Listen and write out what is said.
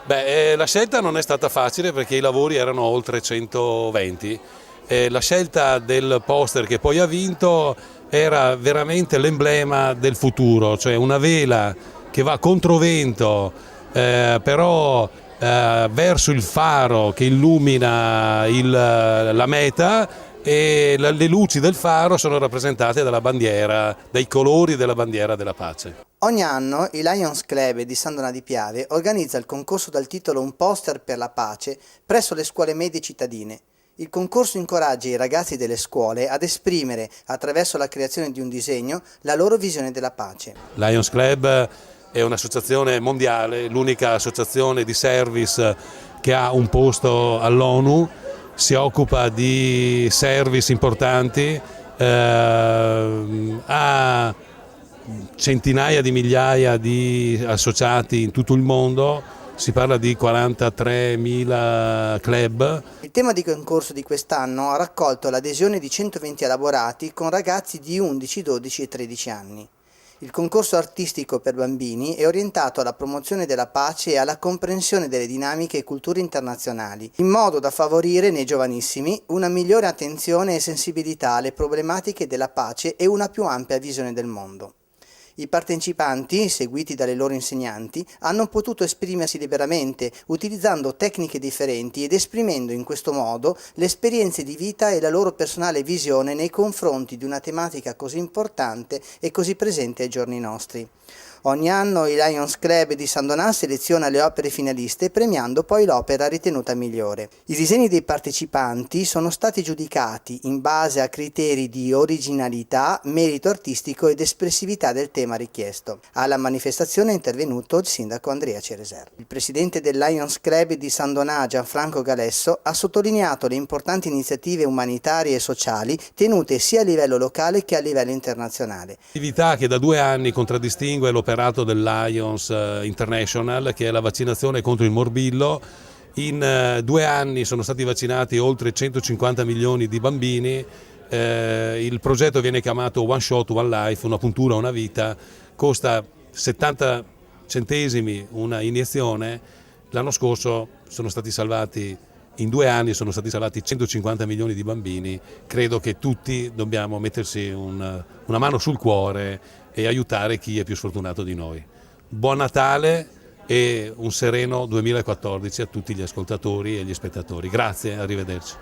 La scelta non è stata facile perché i lavori erano oltre 120. La scelta del poster che poi ha vinto era veramente l'emblema del futuro, cioè una vela che va controvento, però verso il faro che illumina la meta, e le luci del faro sono rappresentate dalla bandiera, dai colori della bandiera della pace. Ogni anno il Lions Club di San Donà di Piave organizza il concorso dal titolo Un poster per la pace presso le scuole medie cittadine. Il concorso incoraggia i ragazzi delle scuole ad esprimere, attraverso la creazione di un disegno, la loro visione della pace. Lions Club è un'associazione mondiale, l'unica associazione di service che ha un posto all'ONU, si occupa di service importanti, ha centinaia di migliaia di associati in tutto il mondo, si parla di 43.000 club. Il tema di concorso di quest'anno ha raccolto l'adesione di 120 elaborati con ragazzi di 11, 12 e 13 anni. Il concorso artistico per bambini è orientato alla promozione della pace e alla comprensione delle dinamiche e culture internazionali, in modo da favorire nei giovanissimi una migliore attenzione e sensibilità alle problematiche della pace e una più ampia visione del mondo. I partecipanti, seguiti dalle loro insegnanti, hanno potuto esprimersi liberamente, utilizzando tecniche differenti ed esprimendo in questo modo le esperienze di vita e la loro personale visione nei confronti di una tematica così importante e così presente ai giorni nostri. Ogni anno il Lions Club di San Donà seleziona le opere finaliste premiando poi l'opera ritenuta migliore. I disegni dei partecipanti sono stati giudicati in base a criteri di originalità, merito artistico ed espressività del tema richiesto. Alla manifestazione è intervenuto il sindaco Andrea Cereser. Il presidente del Lions Club di San Donà, Gianfranco Galesso, ha sottolineato le importanti iniziative umanitarie e sociali tenute sia a livello locale che a livello internazionale. L'attività che da 2 anni contraddistingue l'operato del Lions International, che è la vaccinazione contro il morbillo. In 2 anni sono stati vaccinati oltre 150 milioni di bambini. Il progetto viene chiamato One Shot, One Life, una puntura, una vita, costa 70 centesimi una iniezione. L'anno scorso sono stati salvati, in 2 anni sono stati salvati 150 milioni di bambini. Credo che tutti dobbiamo mettersi una mano sul cuore e aiutare chi è più sfortunato di noi. Buon Natale e un sereno 2014 a tutti gli ascoltatori e gli spettatori. Grazie, arrivederci.